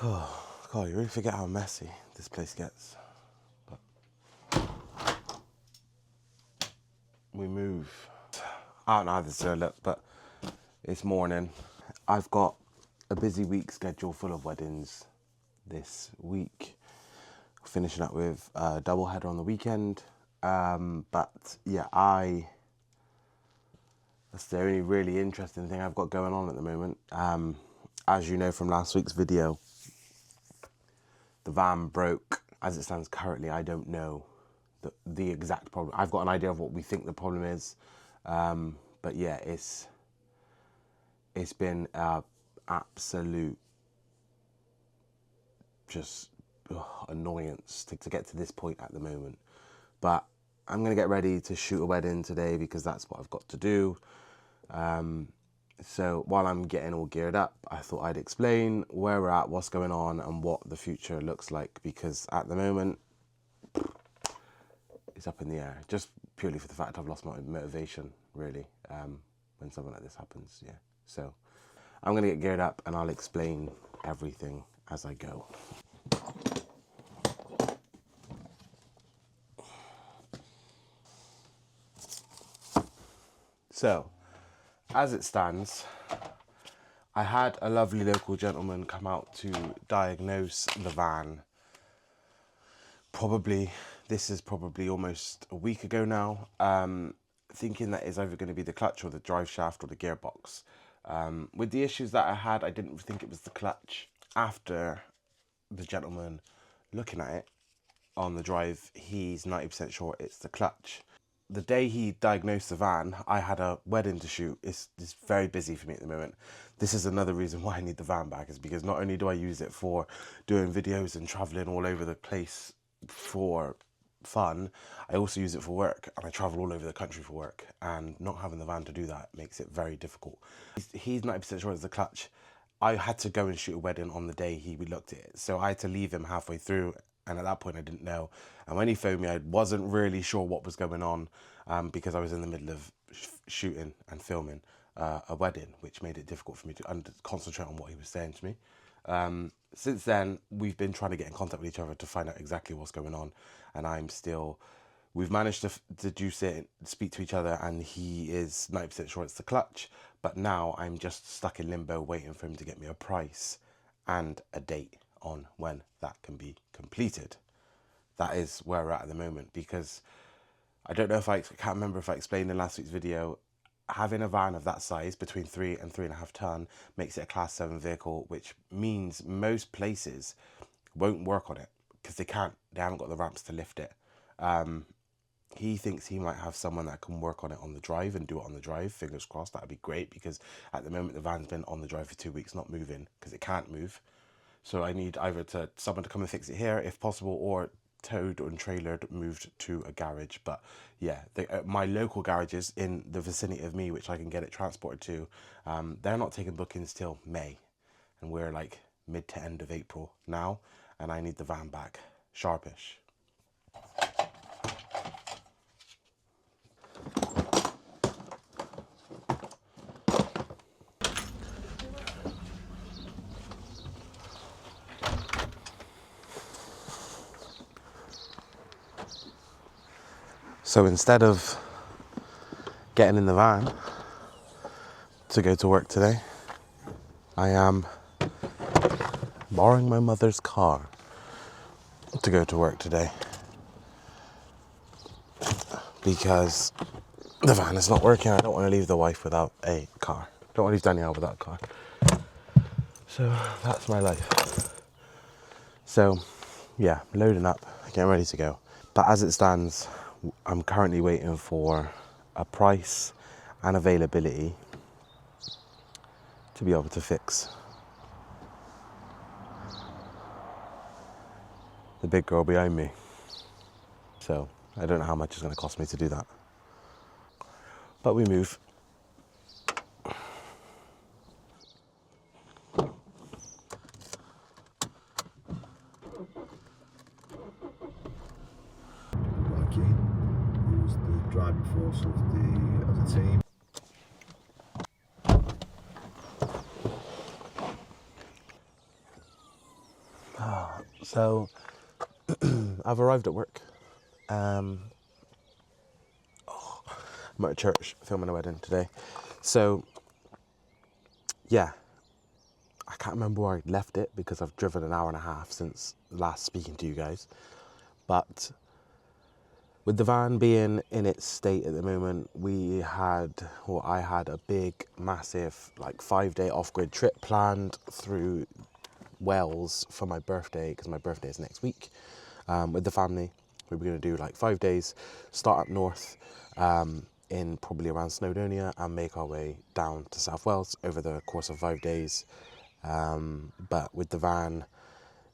Oh, God, you really forget how messy this place gets. But we move. I don't know how this is going to look, but it's morning. I've got a busy week schedule full of weddings this week. Finishing up with a double header on the weekend. But yeah, that's the only really interesting thing I've got going on at the moment. As you know from last week's video, the van broke. As it stands currently, I don't know the exact problem. I've got an idea of what we think the problem is. But yeah, it's been absolute just annoyance to get to this point at the moment. But I'm going to get ready to shoot a wedding today because that's what I've got to do. So while I'm getting all geared up, I thought I'd explain where we're at, what's going on, and what the future looks like, because at the moment it's up in the air, just purely for the fact I've lost my motivation, really, when something like this happens. Yeah, so I'm going to get geared up and I'll explain everything as I go. So, as it stands, I had a lovely local gentleman come out to diagnose the van. This is probably almost a week ago now, thinking that it's either going to be the clutch or the drive shaft or the gearbox. With the issues that I had, I didn't think it was the clutch. After the gentleman looking at it on the drive, he's 90% sure it's the clutch. The day he diagnosed the van, I had a wedding to shoot. It's very busy for me at the moment. This is another reason why I need the van back, is because not only do I use it for doing videos and traveling all over the place for fun, I also use it for work, and I travel all over the country for work, and not having the van to do that makes it very difficult. He's 90% sure it's the clutch. I had to go and shoot a wedding on the day he looked at it, so I had to leave him halfway through, and at that point I didn't know. And when he phoned me, I wasn't really sure what was going on, because I was in the middle of shooting and filming a wedding, which made it difficult for me to concentrate on what he was saying to me. Since then, we've been trying to get in contact with each other to find out exactly what's going on, and we've managed to deduce it, speak to each other, and he is 90% sure it's the clutch. But now I'm just stuck in limbo waiting for him to get me a price and a date on when that can be completed. That is where we're at the moment, because I don't know if I can't remember if I explained in last week's video, having a van of that size, between 3 and 3.5 ton, makes it a class 7 vehicle, which means most places won't work on it because they haven't got the ramps to lift it. He thinks he might have someone that can work on it on the drive and do it on the drive. Fingers crossed, that'd be great, because at the moment the van's been on the drive for 2 weeks, not moving, because it can't move. So I need either someone to come and fix it here, if possible, or towed and trailered, moved to a garage. But yeah, my local garages in the vicinity of me, which I can get it transported to, they're not taking bookings till May, and we're like mid to end of April now, and I need the van back sharpish. So instead of getting in the van to go to work today, I am borrowing my mother's car to go to work today, because the van is not working. I don't want to leave the wife without a car. Don't want to leave Danielle without a car. So that's my life. So yeah, loading up, getting ready to go. But as it stands, I'm currently waiting for a price and availability to be able to fix the big girl behind me. So I don't know how much it's going to cost me to do that. But we move. Who's the driving force of the team. So I've arrived at work. I'm at a church filming a wedding today. So yeah, I can't remember where I left it because I've driven an hour and a half since last speaking to you guys. But with the van being in its state at the moment, I had a big, massive, like 5-day off-grid trip planned through Wales for my birthday, because my birthday is next week, with the family. We were going to do like 5 days, start up north in probably around Snowdonia and make our way down to South Wales over the course of 5 days. But with the van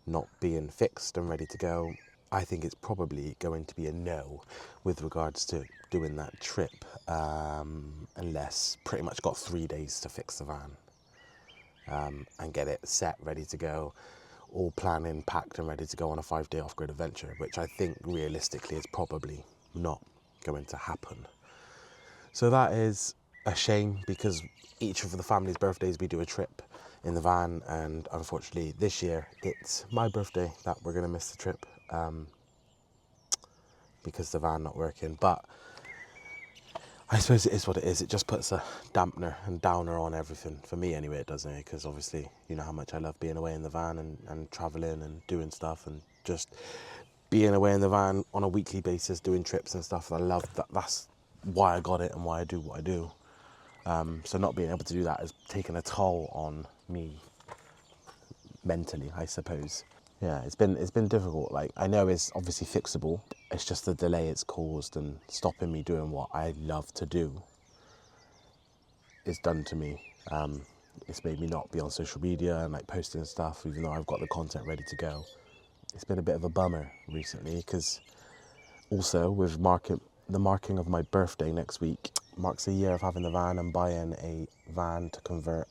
not being fixed and ready to go, I think it's probably going to be a no with regards to doing that trip, unless pretty much got 3 days to fix the van and get it set, ready to go, all planning, packed and ready to go on a 5-day off-grid adventure, which I think realistically is probably not going to happen. So that is a shame, because each of the family's birthdays we do a trip in the van, and unfortunately this year it's my birthday that we're going to miss the trip because the van not working. But I suppose it is what it is. It just puts a dampener and downer on everything, for me anyway, it doesn't it? Because obviously you know how much I love being away in the van and travelling and doing stuff, and just being away in the van on a weekly basis doing trips and stuff. I love that. That's why I got it and why I do what I do. So not being able to do that has taken a toll on me mentally, I suppose. Yeah, it's been difficult. Like, I know it's obviously fixable. It's just the delay it's caused and stopping me doing what I love to do. It's done to me. It's made me not be on social media and like posting stuff, even though I've got the content ready to go. It's been a bit of a bummer recently, because also with the marking of my birthday next week marks a year of having the van and buying a van to convert,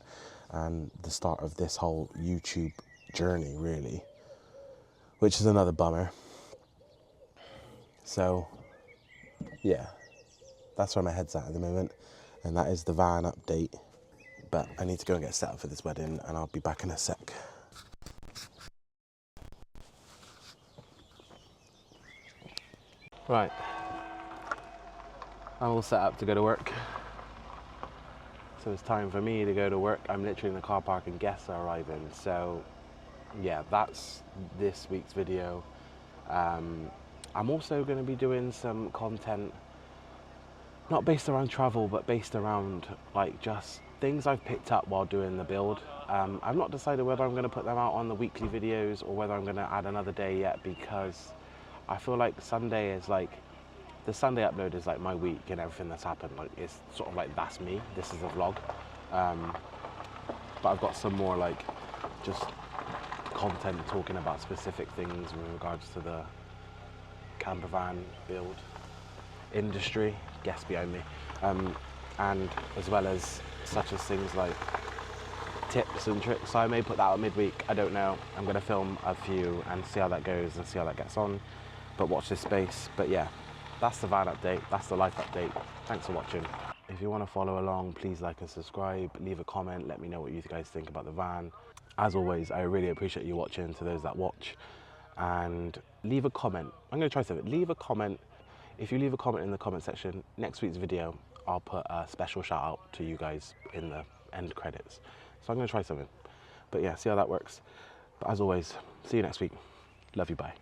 and the start of this whole YouTube journey, really, which is another bummer. So yeah, that's where my head's at the moment, and that is the van update. But I need to go and get set up for this wedding, and I'll be back in a sec. Right, I'm all set up to go to work. So it's time for me to go to work. I'm literally in the car park and guests are arriving. So yeah, that's this week's video. I'm also going to be doing some content, not based around travel, but based around like just things I've picked up while doing the build. I've not decided whether I'm going to put them out on the weekly videos or whether I'm going to add another day yet, because I feel like Sunday is like, the Sunday upload is like my week and everything that's happened. Like, it's sort of like, that's me, this is a vlog. But I've got some more like just content talking about specific things with regards to the camper van build industry, guests behind me, and as well as such as things like tips and tricks. So I may put that out midweek, I don't know. I'm going to film a few and see how that goes and see how that gets on, but watch this space. But yeah, that's the van update, that's the life update. Thanks for watching. If you want to follow along, please like and subscribe, leave a comment, let me know what you guys think about the van. As always, I really appreciate you watching, to those that watch, and leave a comment. I'm going to try something. Leave a comment. If you leave a comment in the comment section, next week's video, I'll put a special shout out to you guys in the end credits. So I'm going to try something. But yeah, see how that works. But as always, see you next week. Love you, bye.